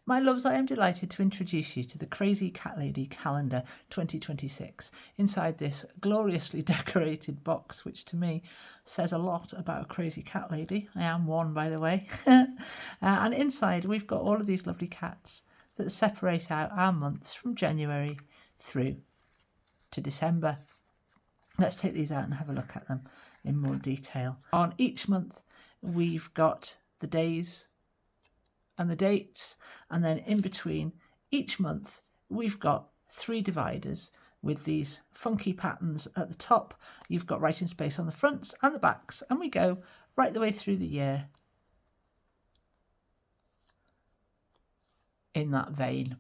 My loves, I am delighted to introduce you to the Crazy Cat Lady Calendar 2026 inside this gloriously decorated box, which to me says a lot about a crazy cat lady. I am one, by the way. And inside we've got all of these lovely cats that separate out our months from January through to December. Let's take these out and have a look at them in more detail. On each month we've got the days and the dates, and then in between each month we've got 3 dividers with these funky patterns at the top. You've got writing space on the fronts and the backs, and we go right the way through the year in that vein.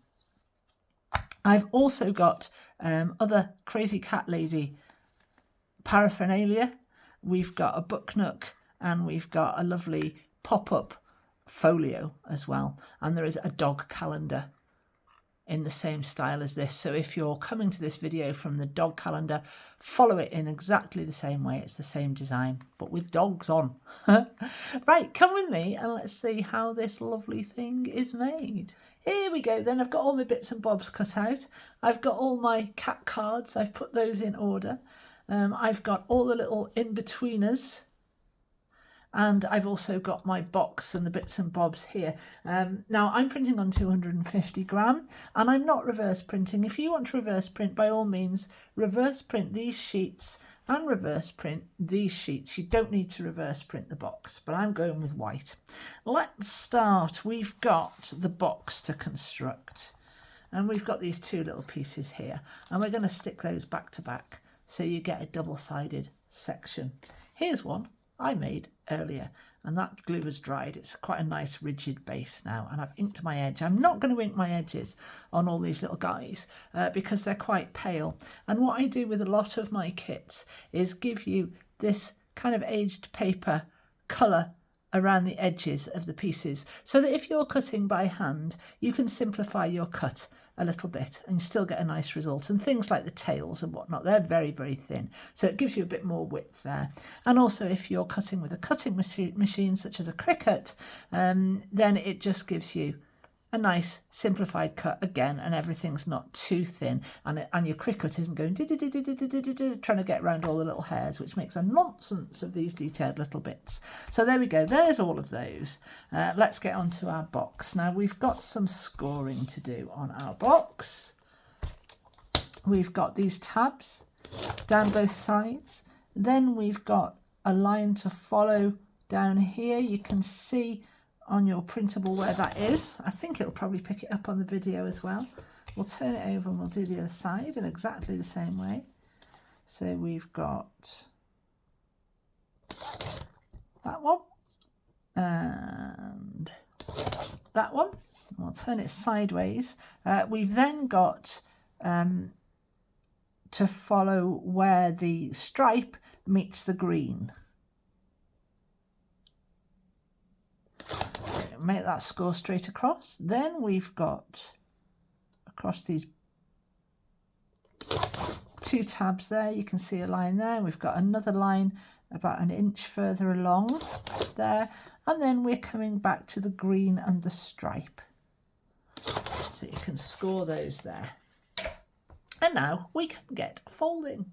I've also got other Crazy Cat Lady paraphernalia. We've got a book nook and we've got a lovely pop-up folio as well, and there is a dog calendar in the same style as this. So if you're coming to this video from the dog calendar, follow it in exactly the same way. It's the same design but with dogs on. Right, come with me and let's see how this lovely thing is made. Here we go then. I've got all my bits and bobs cut out. I've got all my cat cards, I've put those in order. I've got all the little in-betweeners, and I've also got my box and the bits and bobs here. Now I'm printing on 250 gram and I'm not reverse printing. If you want to reverse print, by all means, reverse print these sheets and reverse print these sheets. You don't need to reverse print the box, but I'm going with white. Let's start. We've got the box to construct, and we've got these 2 little pieces here, and we're going to stick those back to back so you get a double-sided section. Here's one I made earlier, and that glue has dried. It's quite a nice rigid base now, and I've inked my edge. I'm not going to ink my edges on all these little guys because they're quite pale, and what I do with a lot of my kits is give you this kind of aged paper colour around the edges of the pieces, so that if you're cutting by hand you can simplify your cut a little bit and still get a nice result. And things like the tails and whatnot, they're very, very thin, so it gives you a bit more width there. And also if you're cutting with a cutting machine such as a Cricut, then it just gives you a nice simplified cut again, and everything's not too thin, and your Cricut isn't going trying to get around all the little hairs, which makes a nonsense of these detailed little bits. So there we go, there's all of those. Let's get on to our box. Now we've got some scoring to do on our box. We've got these tabs down both sides, then we've got a line to follow down here. You can see on your printable where that is. I think it'll probably pick it up on the video as well. We'll turn it over and we'll do the other side in exactly the same way. So we've got that one and that one. We'll turn it sideways. We've then got to follow where the stripe meets the green. Make that score straight across. Then we've got across these 2 tabs there, you can see a line there. We've got another line about 1 inch further along there, and then we're coming back to the green and the stripe, so you can score those there. And now we can get folding.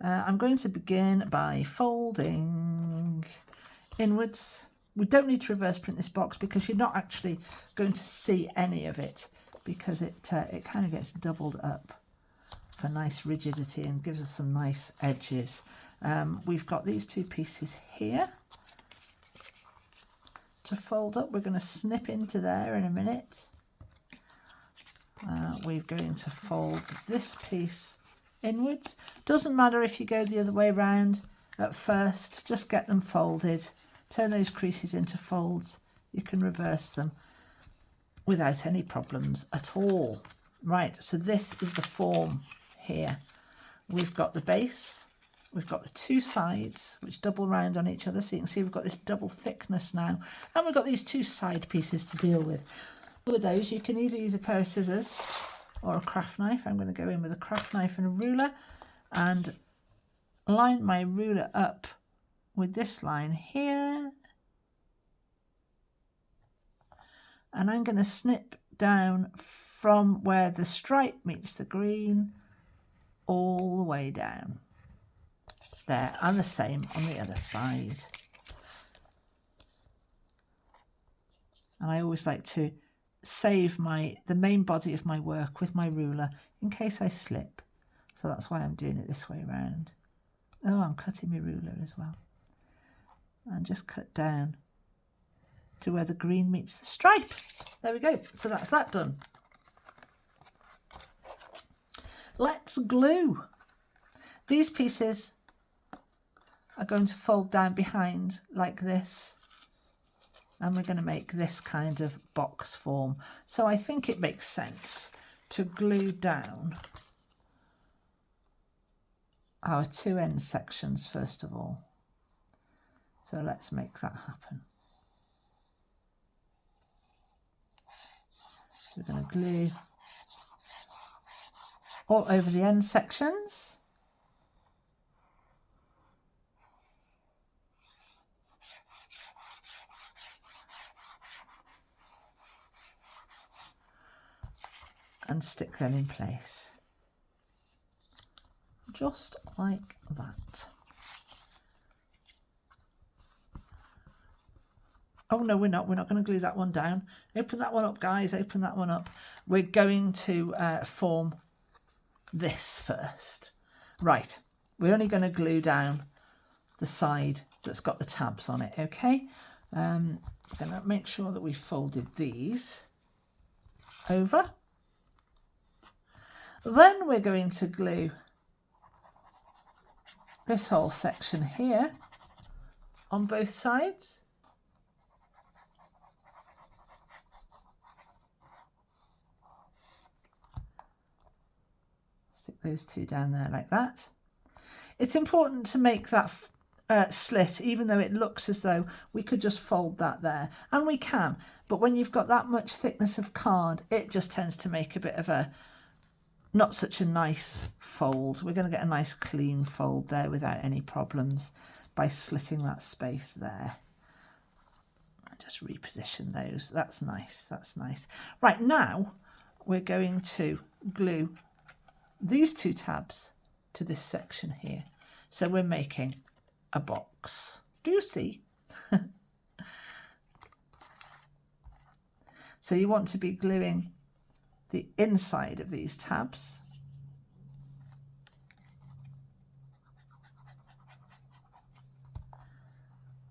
I'm going to begin by folding inwards. We don't need to reverse print this box because you're not actually going to see any of it, because it kind of gets doubled up for nice rigidity and gives us some nice edges. We've got these 2 pieces here to fold up. We're going to snip into there in a minute. We're going to fold this piece inwards. Doesn't matter if you go the other way around at first, just get them folded, turn those creases into folds. You can reverse them without any problems at all. Right, so this is the form here. We've got the base, we've got the 2 sides which double round on each other, so you can see we've got this double thickness now, and we've got these 2 side pieces to deal with. With those you can either use a pair of scissors or a craft knife. I'm going to go in with a craft knife and a ruler and line my ruler up with this line here and I'm going to snip down from where the stripe meets the green all the way down there, and the same on the other side. And I always like to save the main body of my work with my ruler in case I slip, so that's why I'm doing it this way around. Oh, I'm cutting my ruler as well, and just cut down to where the green meets the stripe. There we go. So that's that done. Let's glue. These pieces are going to fold down behind like this, and we're going to make this kind of box form. So I think it makes sense to glue down our two end sections first of all. So let's make that happen. We're going to glue all over the end sections. And stick them in place. Just like that. Oh no, we're not going to glue that one down. Open that one up, guys, open that one up. We're going to form this first. Right, we're only going to glue down the side that's got the tabs on it, okay? I'm going to make sure that we folded these over. Then we're going to glue this whole section here on both sides. Stick those two down there like that. It's important to make that slit, even though it looks as though we could just fold that there, and we can, but when you've got that much thickness of card, it just tends to make a bit of a not such a nice fold. We're going to get a nice clean fold there without any problems by slitting that space there. Just reposition those. That's nice. That's nice. Right, now we're going to glue these two tabs to this section here. So we're making a box. Do you see? So you want to be gluing the inside of these tabs.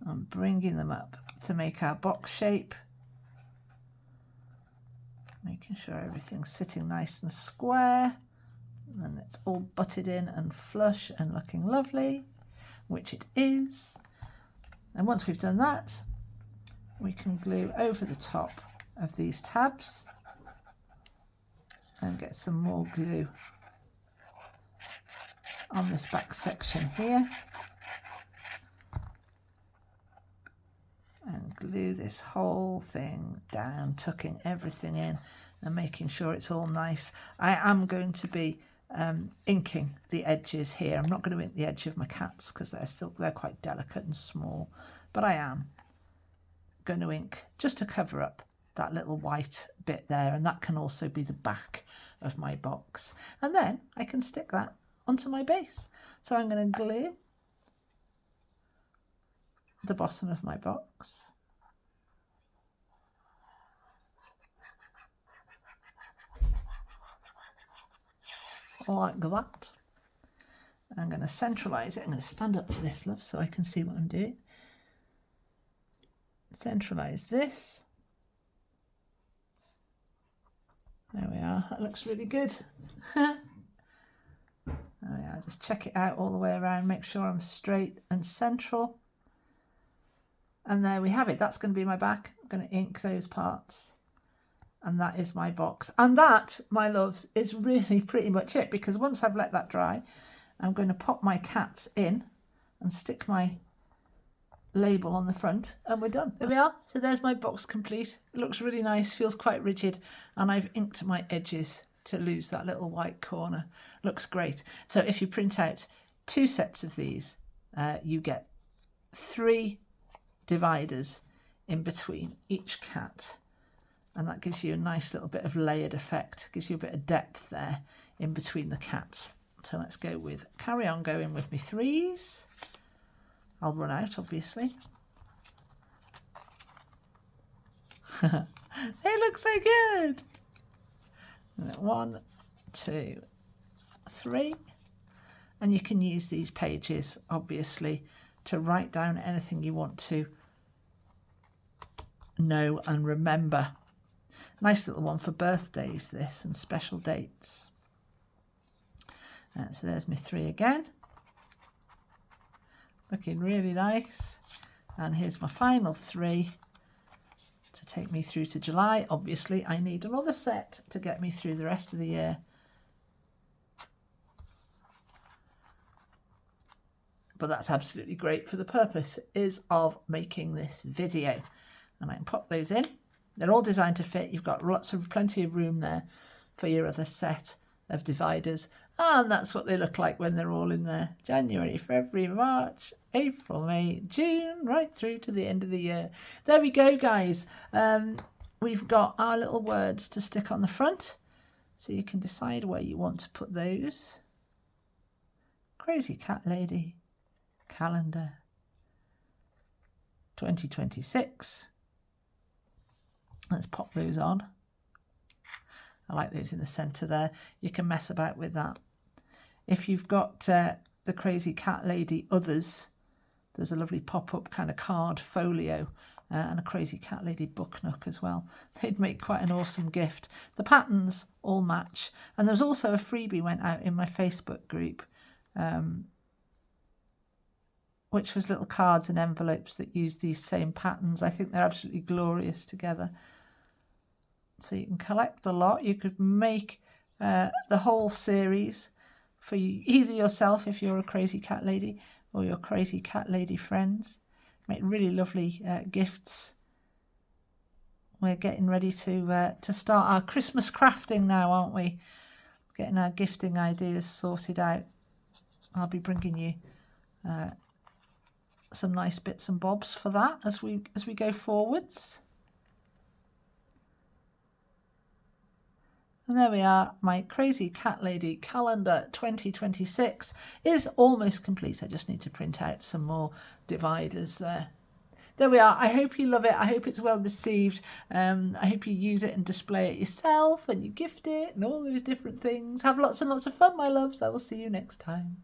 And bringing them up to make our box shape. Making sure everything's sitting nice and square. And it's all butted in and flush and looking lovely, which it is. And once we've done that, we can glue over the top of these tabs and get some more glue on this back section here, and glue this whole thing down, tucking everything in and making sure it's all nice. I am going to be inking the edges here. I'm not going to ink the edge of my cats because they're quite delicate and small, but I am going to ink just to cover up that little white bit there, and that can also be the back of my box, and then I can stick that onto my base. So I'm going to glue the bottom of my box, like that. I'm going to centralize it. I'm going to stand up for this, love, so I can see what I'm doing. Centralize this. There we are. That looks really good. There we are. Just check it out all the way around. Make sure I'm straight and central. And there we have it. That's going to be my back. I'm going to ink those parts. And that is my box. And that, my loves, is really pretty much it, because once I've let that dry, I'm going to pop my cats in and stick my label on the front, and we're done. There we are. So there's my box complete. It looks really nice, feels quite rigid, and I've inked my edges to lose that little white corner. Looks great. So if you print out 2 sets of these, you get 3 dividers in between each cat. And that gives you a nice little bit of layered effect, gives you a bit of depth there in between the cats. So let's go with, carry on going with me 3s. I'll run out, obviously. They look so good. 1, 2, 3. And you can use these pages, obviously, to write down anything you want to know and remember. Nice little one for birthdays, this, and special dates. So there's my 3 again. Looking really nice. And here's my final 3 to take me through to July. Obviously, I need another set to get me through the rest of the year. But that's absolutely great for the purpose is of making this video. And I can pop those in. They're all designed to fit. You've got plenty of room there for your other set of dividers. And that's what they look like when they're all in there. January, February, March, April, May, June, right through to the end of the year. There we go, guys. We've got our little words to stick on the front. So you can decide where you want to put those. Crazy Cat Lady calendar 2026. Let's pop those on. I like those in the centre there. You can mess about with that. If you've got the Crazy Cat Lady others, there's a lovely pop-up kind of card folio and a Crazy Cat Lady book nook as well. They'd make quite an awesome gift. The patterns all match. And there's also a freebie went out in my Facebook group, which was little cards and envelopes that use these same patterns. I think they're absolutely glorious together. So you can collect the lot. You could make the whole series for you, either yourself if you're a Crazy Cat Lady or your Crazy Cat Lady friends. Make really lovely gifts. We're getting ready to start our Christmas crafting now, aren't we? Getting our gifting ideas sorted out. I'll be bringing you some nice bits and bobs for that as we go forwards. And there we are, my Crazy Cat Lady calendar 2026 is almost complete. I just need to print out some more dividers there. There we are. I hope you love it. I hope it's well received. I hope you use it and display it yourself and you gift it and all those different things. Have lots and lots of fun, my loves. I will see you next time.